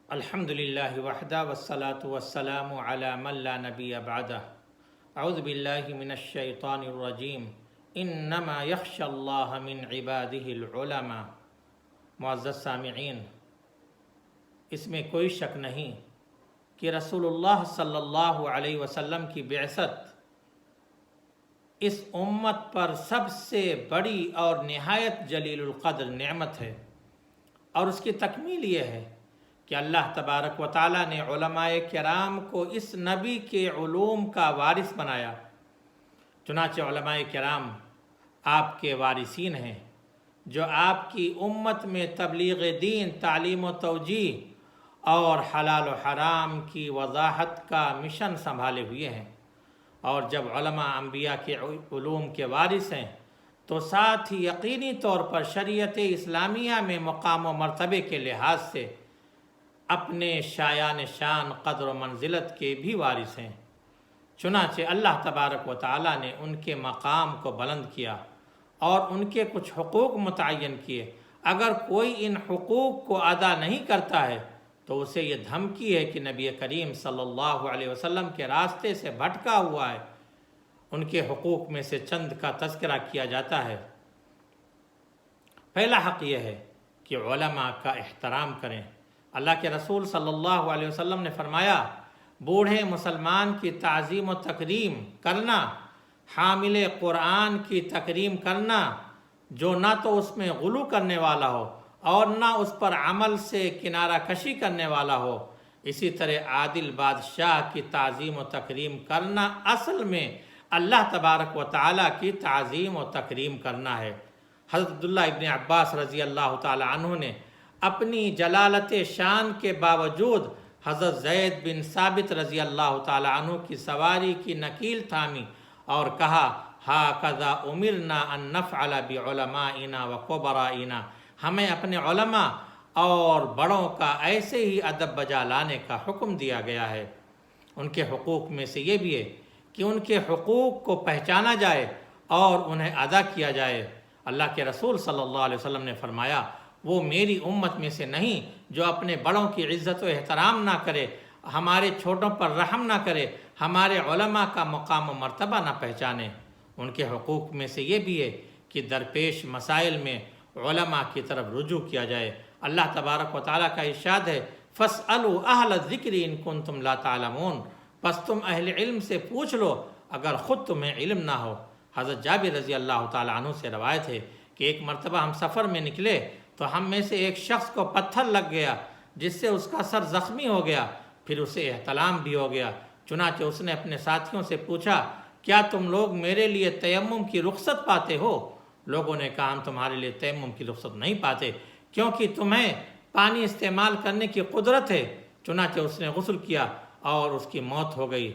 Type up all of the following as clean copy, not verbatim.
الحمد للہ وحدہ والصلاة والسلام علی من لا نبی بعدہ اعوذ باللہ من الشیطان الرجیم انما یخشی اللہ من عبادہ العلماء۔ معزز سامعین، اس میں کوئی شک نہیں کہ رسول اللہ صلی اللہ علیہ وسلم کی بعثت اس امت پر سب سے بڑی اور نہایت جلیل القدر نعمت ہے، اور اس کی تکمیل یہ ہے کہ اللہ تبارک و تعالیٰ نے علماء کرام کو اس نبی کے علوم کا وارث بنایا۔ چنانچہ علماء کرام آپ کے وارثین ہیں، جو آپ کی امت میں تبلیغ دین، تعلیم و توجیہ اور حلال و حرام کی وضاحت کا مشن سنبھالے ہوئے ہیں۔ اور جب علماء انبیاء کے علوم کے وارث ہیں تو ساتھ ہی یقینی طور پر شریعت اسلامیہ میں مقام و مرتبے کے لحاظ سے اپنے شایان شان قدر و منزلت کے بھی وارث ہیں۔ چنانچہ اللہ تبارک و تعالیٰ نے ان کے مقام کو بلند کیا اور ان کے کچھ حقوق متعین کیے۔ اگر کوئی ان حقوق کو ادا نہیں کرتا ہے تو اسے یہ دھمکی ہے کہ نبی کریم صلی اللہ علیہ وسلم کے راستے سے بھٹکا ہوا ہے۔ ان کے حقوق میں سے چند کا تذکرہ کیا جاتا ہے۔ پہلا حق یہ ہے کہ علماء کا احترام کریں۔ اللہ کے رسول صلی اللہ علیہ وسلم نے فرمایا، بوڑھے مسلمان کی تعظیم و تکریم کرنا، حامل قرآن کی تکریم کرنا جو نہ تو اس میں غلو کرنے والا ہو اور نہ اس پر عمل سے کنارہ کشی کرنے والا ہو، اسی طرح عادل بادشاہ کی تعظیم و تکریم کرنا اصل میں اللہ تبارک و تعالیٰ کی تعظیم و تکریم کرنا ہے۔ حضرت عبداللہ ابن عباس رضی اللہ تعالی عنہ نے اپنی جلالت شان کے باوجود حضرت زید بن ثابت رضی اللہ تعالی عنہ کی سواری کی نکیل تھامی اور کہا، ہاکذا امرنا ان نفعل بعلمائنا وکبرائنا، ہمیں اپنے علماء اور بڑوں کا ایسے ہی ادب بجا لانے کا حکم دیا گیا ہے۔ ان کے حقوق میں سے یہ بھی ہے کہ ان کے حقوق کو پہچانا جائے اور انہیں ادا کیا جائے۔ اللہ کے رسول صلی اللہ علیہ وسلم نے فرمایا، وہ میری امت میں سے نہیں جو اپنے بڑوں کی عزت و احترام نہ کرے، ہمارے چھوٹوں پر رحم نہ کرے، ہمارے علماء کا مقام و مرتبہ نہ پہچانے۔ ان کے حقوق میں سے یہ بھی ہے کہ درپیش مسائل میں علماء کی طرف رجوع کیا جائے۔ اللہ تبارک و تعالیٰ کا ارشاد ہے، فَاسْأَلُوا أَهْلَ الذِّكْرِ إِن كُنتُمْ لَا تَعْلَمُونَ، پس تم اہل علم سے پوچھ لو اگر خود تمہیں علم نہ ہو۔ حضرت جابر رضی اللہ تعالیٰ عنہ سے روایت ہے کہ ایک مرتبہ ہم سفر میں نکلے تو ہم میں سے ایک شخص کو پتھر لگ گیا جس سے اس کا سر زخمی ہو گیا، پھر اسے احتلام بھی ہو گیا۔ چنانچہ اس نے اپنے ساتھیوں سے پوچھا، کیا تم لوگ میرے لیے تیمم کی رخصت پاتے ہو؟ لوگوں نے کہا، ہم تمہارے لیے تیمم کی رخصت نہیں پاتے کیونکہ تمہیں پانی استعمال کرنے کی قدرت ہے۔ چنانچہ اس نے غسل کیا اور اس کی موت ہو گئی۔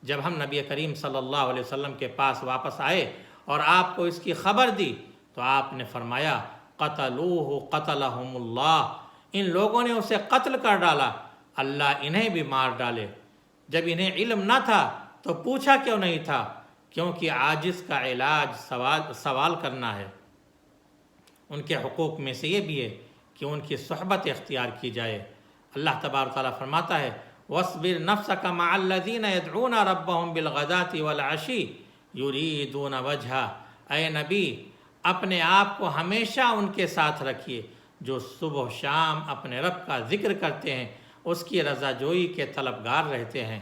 جب ہم نبی کریم صلی اللہ علیہ وسلم کے پاس واپس آئے اور آپ کو اس کی خبر دی تو آپ نے فرمایا، قتلوہ قتلہم اللہ، ان لوگوں نے اسے قتل کر ڈالا، اللہ انہیں بھی مار ڈالے۔ جب انہیں علم نہ تھا تو پوچھا کیوں نہیں تھا؟ کیونکہ عاجز کا علاج سوال کرنا ہے۔ ان کے حقوق میں سے یہ بھی ہے کہ ان کی صحبت اختیار کی جائے۔ اللہ تبارک تعالیٰ فرماتا ہے، وَاصْبِرْ نَفْسَكَ مَعَ الَّذِينَ يَدْعُونَ رَبَّهُمْ بِالْغَدَاةِ وَالْعَشِيِّ يُرِيدُونَ وَجْهَهُ، اے نبی اپنے آپ کو ہمیشہ ان کے ساتھ رکھیے جو صبح و شام اپنے رب کا ذکر کرتے ہیں، اس کی رضا جوئی کے طلبگار رہتے ہیں۔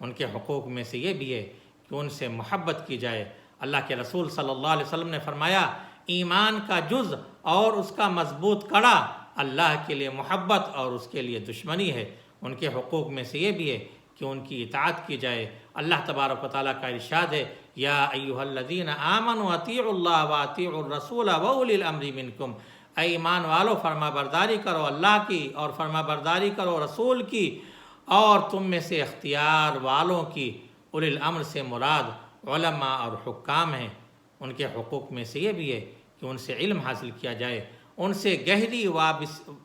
ان کے حقوق میں سے یہ بھی ہے کہ ان سے محبت کی جائے۔ اللہ کے رسول صلی اللہ علیہ وسلم نے فرمایا، ایمان کا جز اور اس کا مضبوط کڑا اللہ کے لیے محبت اور اس کے لیے دشمنی ہے۔ ان کے حقوق میں سے یہ بھی ہے کہ ان کی اطاعت کی جائے۔ اللہ تبارک و تعالیٰ کا ارشاد ہے، یا ایھا الذین آمنوا اطیعوا اللہ واطیعوا الرسول واولی الامر منکم، اے ایمان والو فرما برداری کرو اللہ کی اور فرما برداری کرو رسول کی، اور تم میں سے اختیار والوں کی۔ اولی الامر سے مراد علماء اور حکام ہیں۔ ان کے حقوق میں سے یہ بھی ہے کہ ان سے علم حاصل کیا جائے، ان سے گہری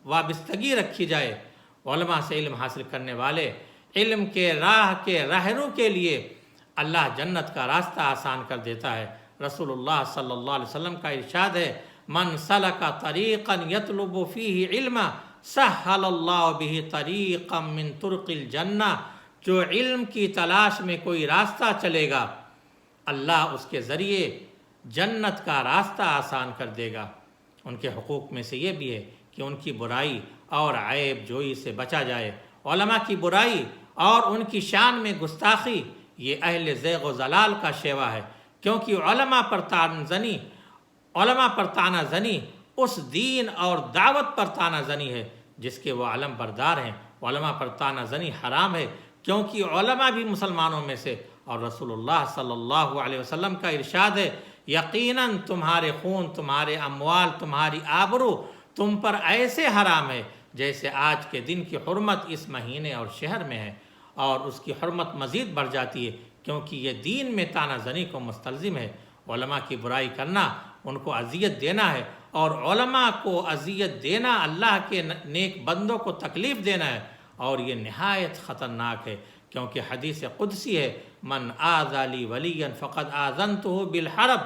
وابستگی رکھی جائے۔ علماء سے علم حاصل کرنے والے علم کے راہ کے رہنو کے لیے اللہ جنت کا راستہ آسان کر دیتا ہے۔ رسول اللہ صلی اللہ علیہ وسلم کا ارشاد ہے، من سلک طریقا یطلب فیہ علما سہل اللہ بہ طریقا من طرق الجنہ، جو علم کی تلاش میں کوئی راستہ چلے گا اللہ اس کے ذریعے جنت کا راستہ آسان کر دے گا۔ ان کے حقوق میں سے یہ بھی ہے کہ ان کی برائی اور عیب جوئی سے بچا جائے۔ علماء کی برائی اور ان کی شان میں گستاخی یہ اہل زیغ و ضلال کا شیوا ہے، کیونکہ علماء پر طعنہ زنی اس دین اور دعوت پر طعنہ زنی ہے جس کے وہ علم بردار ہیں۔ علماء پر طعنہ زنی حرام ہے، کیونکہ علماء بھی مسلمانوں میں سے، اور رسول اللہ صلی اللہ علیہ وسلم کا ارشاد ہے یقیناً تمہارے خون، تمہارے اموال، تمہاری آبرو تم پر ایسے حرام ہے جیسے آج کے دن کی حرمت اس مہینے اور شہر میں ہے، اور اس کی حرمت مزید بڑھ جاتی ہے کیونکہ یہ دین میں طعنہ زنی کو مستلزم ہے۔ علماء کی برائی کرنا ان کو اذیت دینا ہے، اور علماء کو اذیت دینا اللہ کے نیک بندوں کو تکلیف دینا ہے، اور یہ نہایت خطرناک ہے، کیونکہ حدیث قدسی ہے من آذی لی ولیا فقد آذنتہ بالحرب،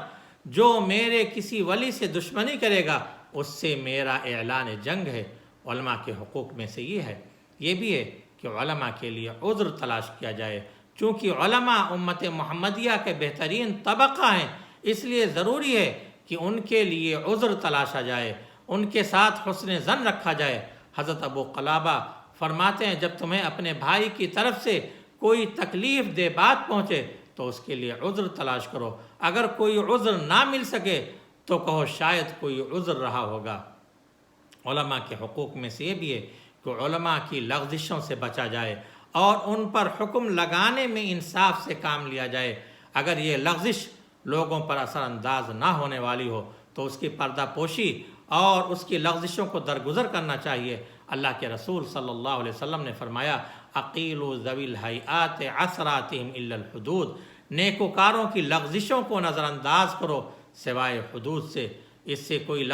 جو میرے کسی ولی سے دشمنی کرے گا اس سے میرا اعلان جنگ ہے۔ علماء کے حقوق میں سے یہ بھی ہے کہ علماء کے لیے عذر تلاش کیا جائے، چونکہ علماء امت محمدیہ کے بہترین طبقہ ہیں، اس لیے ضروری ہے کہ ان کے لیے عذر تلاشا جائے، ان کے ساتھ حسن ظن رکھا جائے۔ حضرت ابو قلابہ فرماتے ہیں جب تمہیں اپنے بھائی کی طرف سے کوئی تکلیف دہ بات پہنچے تو اس کے لیے عذر تلاش کرو، اگر کوئی عذر نہ مل سکے تو کہو شاید کوئی عذر رہا ہوگا۔ علماء کے حقوق میں سے یہ بھی ہے کہ علماء کی لغزشوں سے بچا جائے اور ان پر حکم لگانے میں انصاف سے کام لیا جائے۔ اگر یہ لغزش لوگوں پر اثر انداز نہ ہونے والی ہو تو اس کی پردہ پوشی اور اس کی لغزشوں کو درگزر کرنا چاہیے۔ اللہ کے رسول صلی اللہ علیہ وسلم نے فرمایا اقیلوا ذوی الہیئات عثراتہم الا الحدود، نیکوکاروں کی لغزشوں کو نظر انداز کرو سوائے حدود سے، اس سے کوئی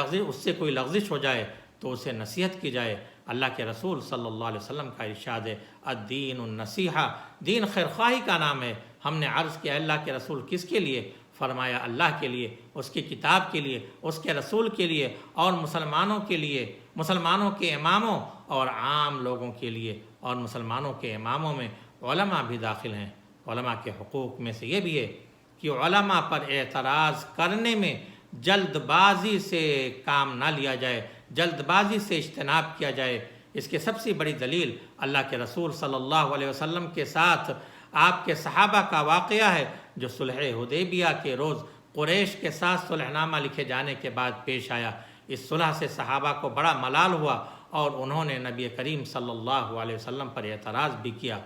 لغزش ہو جائے تو اسے نصیحت کی جائے۔ اللہ کے رسول صلی اللہ علیہ وسلم کا ارشاد ہے الدین النصیحہ، دین خیرخواہی کا نام ہے۔ ہم نے عرض کیا اللہ کے رسول کس کے لیے؟ فرمایا اللہ کے لیے، اس کی کتاب کے لیے، اس کے رسول کے لیے، اور مسلمانوں کے لیے، مسلمانوں کے اماموں اور عام لوگوں کے لیے، اور مسلمانوں کے اماموں میں علماء بھی داخل ہیں۔ علماء کے حقوق میں سے یہ بھی ہے کہ علماء پر اعتراض کرنے میں جلد بازی سے کام نہ لیا جائے، جلد بازی سے اجتناب کیا جائے۔ اس کی سب سے بڑی دلیل اللہ کے رسول صلی اللہ علیہ وسلم کے ساتھ آپ کے صحابہ کا واقعہ ہے جو صلح حدیبیہ کے روز قریش کے ساتھ صلح نامہ لکھے جانے کے بعد پیش آیا۔ اس صلح سے صحابہ کو بڑا ملال ہوا اور انہوں نے نبی کریم صلی اللہ علیہ وسلم پر اعتراض بھی کیا۔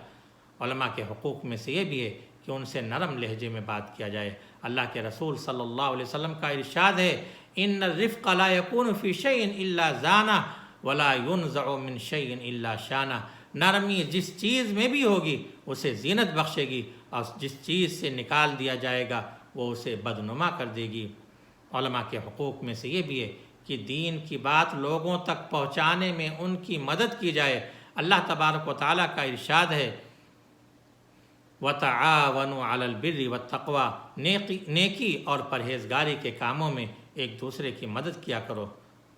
علماء کے حقوق میں سے یہ بھی ہے کہ ان سے نرم لہجے میں بات کیا جائے۔ اللہ کے رسول صلی اللہ علیہ وسلم کا ارشاد ہے ان الرفق لا يكون في شيء الا زانه ولا ينزع من شيء الا شانه، نرمی جس چیز میں بھی ہوگی اسے زینت بخشے گی، اور جس چیز سے نکال دیا جائے گا وہ اسے بدنما کر دے گی۔ علماء کے حقوق میں سے یہ بھی ہے کہ دین کی بات لوگوں تک پہنچانے میں ان کی مدد کی جائے۔ اللہ تبارک و تعالیٰ کا ارشاد ہے وَتَعَاوَنُوا عَلَى الْبِرِّ وَالتَّقْوَى، نیکی اور پرہیزگاری کے کاموں میں ایک دوسرے کی مدد کیا کرو۔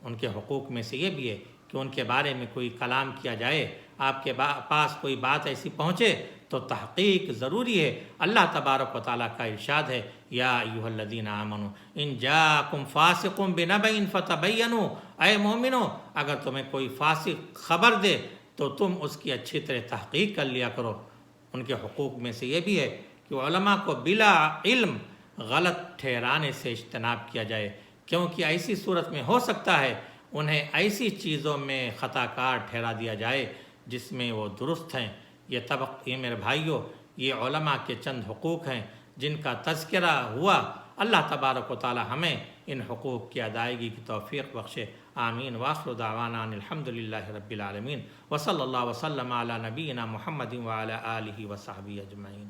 ان کے حقوق میں سے یہ بھی ہے کہ ان کے بارے میں کوئی کلام کیا جائے، آپ کے پاس کوئی بات ایسی پہنچے تو تحقیق ضروری ہے۔ اللہ تبارک و تعالیٰ کا ارشاد ہے یا ایھا الذین آمنوا ان جاءکم فاسق بنبأ فتبینوا، اے مومنو اگر تمہیں کوئی فاسق خبر دے تو تم اس کی اچھی طرح تحقیق کر لیا کرو۔ ان کے حقوق میں سے یہ بھی ہے کہ علماء کو بلا علم غلط ٹھہرانے سے اجتناب کیا جائے، کیونکہ ایسی صورت میں ہو سکتا ہے انہیں ایسی چیزوں میں خطا کار ٹھہرا دیا جائے جس میں وہ درست ہیں۔ یہ میرے بھائیوں، یہ علماء کے چند حقوق ہیں جن کا تذکرہ ہوا۔ اللہ تبارک و تعالی ہمیں ان حقوق کی ادائیگی کی توفیق بخشے۔ آمین۔ وآخر دعوانا ان الحمدللہ رب العالمین، وصلی اللہ وسلم علی نبینا محمد وعلی آلہ وصحبہ اجمعین۔